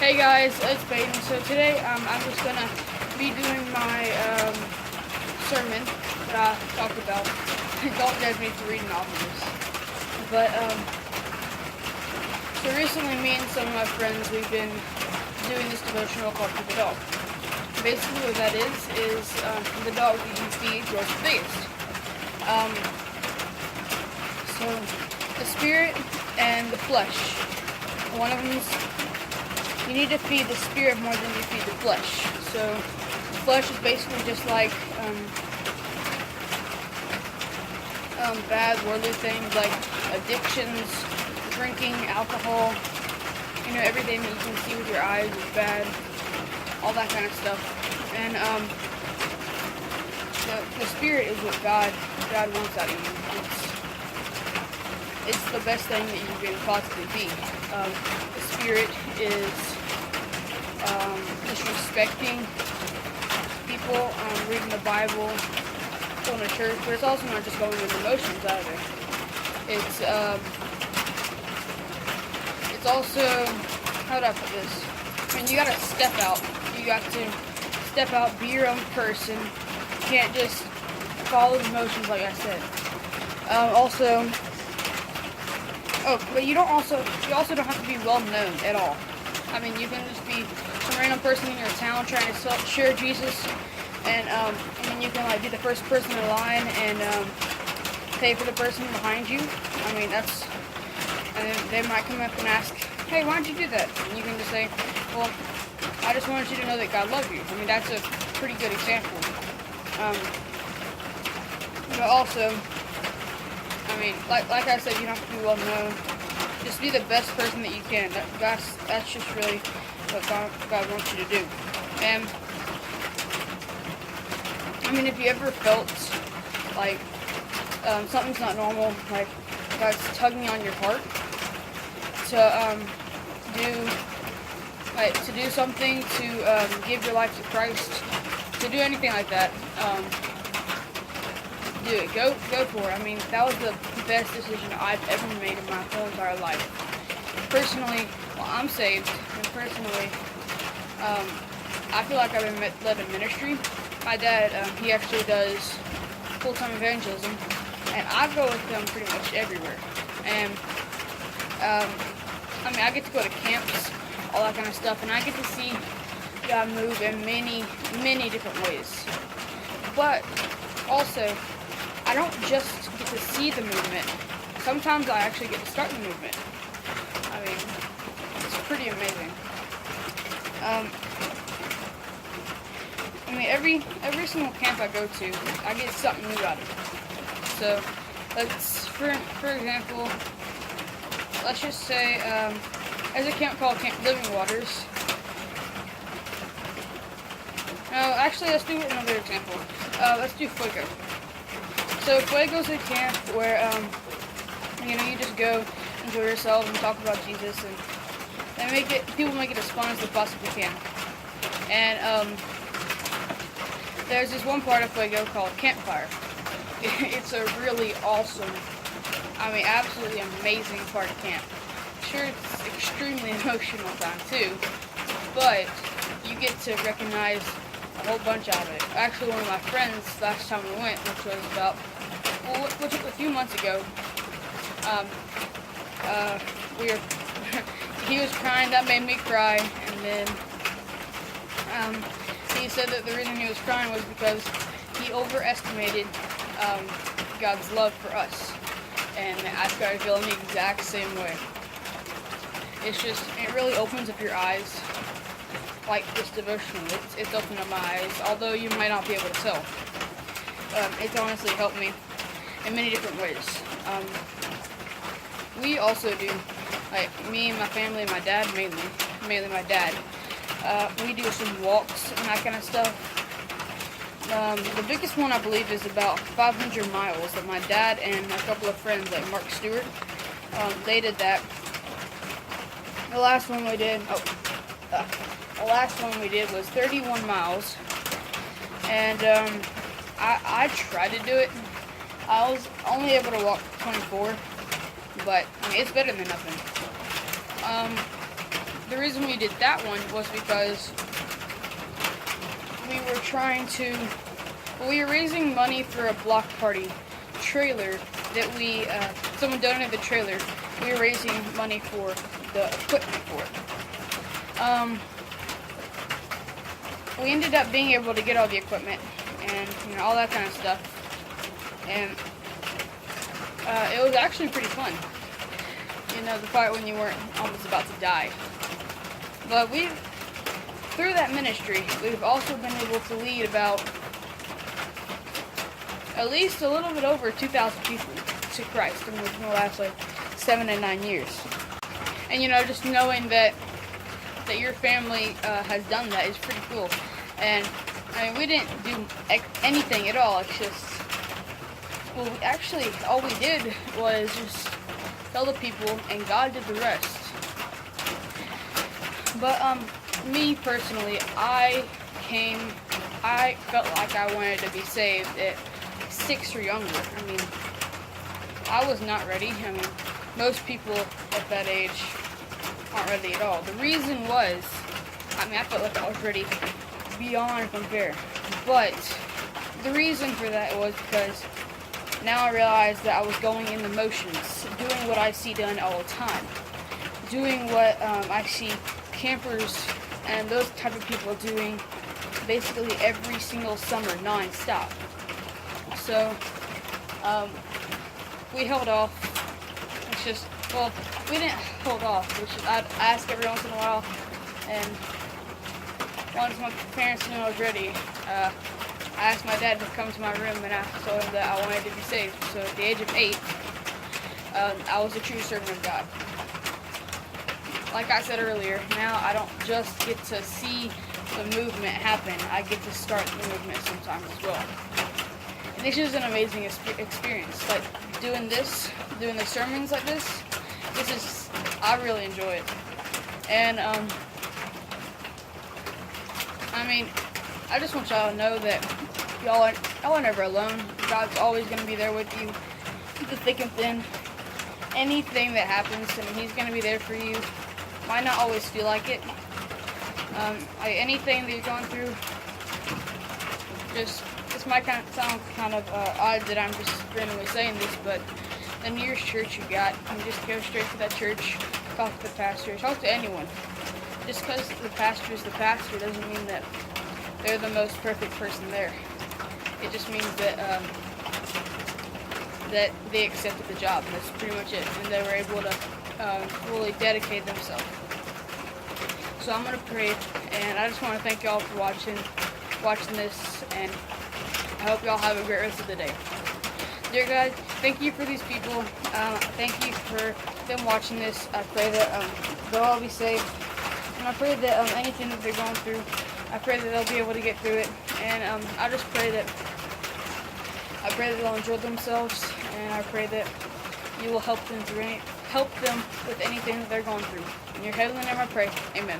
Hey guys, it's Peyton. So today I'm just gonna be doing my sermon that I talked about. Don't judge me for reading off of this. But so recently me and some of my friends, we've been doing this devotional called Keep It Dog. Basically what that is the dog that you feed grows the biggest. So the spirit and the flesh. One of them's you need to feed the spirit more than you feed the flesh. So the flesh is basically just like bad worldly things like addictions, drinking, alcohol, everything that you can see with your eyes is bad, all that kind of stuff. And the spirit is what God wants out of you. It's the best thing that you can possibly be. The spirit is disrespecting people, reading the Bible, going to church, but it's also not just going with emotions either. It's also, how do I put this? I mean, you gotta step out. You got to step out, be your own person. You can't just follow the emotions, like I said. But you also don't have to be well known at all. I mean, you can just be some random person in your town trying to share Jesus, and then you can be the first person in line and pay for the person behind you. I mean, and then they might come up and ask, "Hey, why'd you do that?" And you can just say, "Well, I just wanted you to know that God loves you." I mean, that's a pretty good example. But also, I mean, like I said, you don't have to be well known. Just be the best person that you can. That's just really what God wants you to do. And I mean, if you ever felt like something's not normal, like God's tugging on your heart to do something, to give your life to Christ, to do anything like that, do it. Go for it. I mean, that was the best decision I've ever made in my whole entire life. Personally, well, I'm saved, and personally, I feel like I've been led in ministry. My dad, he actually does full-time evangelism, and I go with him pretty much everywhere. And I mean, I get to go to camps, all that kind of stuff, and I get to see God move in many, many different ways. But also, I don't just get to see the movement. Sometimes I actually get to start the movement. I mean, it's pretty amazing. I mean, every single camp I go to, I get something new out of it. So, for example, let's just say, there's a camp called Camp Living Waters. No, actually, let's do another example. Let's do Fuego. So Fuego's a camp where, you just go, enjoy yourself, and talk about Jesus, and people make it as fun as they possibly can. And, there's this one part of Fuego called Campfire. It's a really awesome, absolutely amazing part of camp. Sure, it's extremely emotional time too, but you get to recognize a whole bunch of it. Actually, one of my friends, last time we went, which was a few months ago, he was crying, that made me cry, and then, he said that the reason he was crying was because he overestimated, God's love for us, and I started feeling the exact same way. It really opens up your eyes. Like this devotional, it's opened up my eyes, although you might not be able to tell. It's honestly helped me in many different ways. We also do, me and my family and my dad mainly my dad, we do some walks and that kind of stuff. The biggest one I believe is about 500 miles that my dad and a couple of friends like Mark Stewart, they did that. The last one we did was 31 miles, and I tried to do it. I was only able to walk 24, but I mean, it's better than nothing. the reason we did that one was because we were raising money for a block party trailer that someone donated the trailer. We were raising money for the equipment for it. We ended up being able to get all the equipment and all that kind of stuff, and it was actually pretty fun. The part when you weren't almost about to die. But through that ministry, we've also been able to lead about at least a little bit over 2,000 people to Christ in the last 7 and 9 years. And just knowing that your family has done that is pretty cool. And we didn't do anything at all. It's just, all we did was just tell the people, and God did the rest. But me personally, I felt like I wanted to be saved at 6 or younger. I was not ready. Most people at that age aren't ready at all. The reason was, I felt like I was ready beyond compare. But the reason for that was because now I realized that I was going in the motions, doing what I see done all the time, doing what I see campers and those type of people doing basically every single summer non-stop. So we held off. It's just, we didn't hold off. I'd ask every once in a while, and once my parents knew I was ready, I asked my dad to come to my room, and I told him that I wanted to be saved. So at the age of 8, I was a true servant of God. Like I said earlier, now I don't just get to see the movement happen, I get to start the movement sometimes as well. And this is an amazing experience. Like doing the sermons like this is, I really enjoy it. And I just want y'all to know that y'all are never alone. God's always going to be there with you, through thick and thin. Anything that happens, He's going to be there for you. Might not always feel like it. Anything that you're going through, this might sound kind of odd that I'm just randomly saying this, but the nearest church you got, just go straight to that church, talk to the pastor, talk to anyone. Just because the pastor is the pastor doesn't mean that they're the most perfect person there. It just means that that they accepted the job, and that's pretty much it. And they were able to fully dedicate themselves. So I'm going to pray, and I just want to thank y'all for watching this, and I hope y'all have a great rest of the day. Dear God, thank you for these people. Thank you for them watching this. I pray that they'll all be safe, and I pray that anything that they're going through, I pray that they'll be able to get through it. And I just pray that they'll enjoy themselves, and I pray that you will help them with anything that they're going through. In your heavenly name I pray. Amen.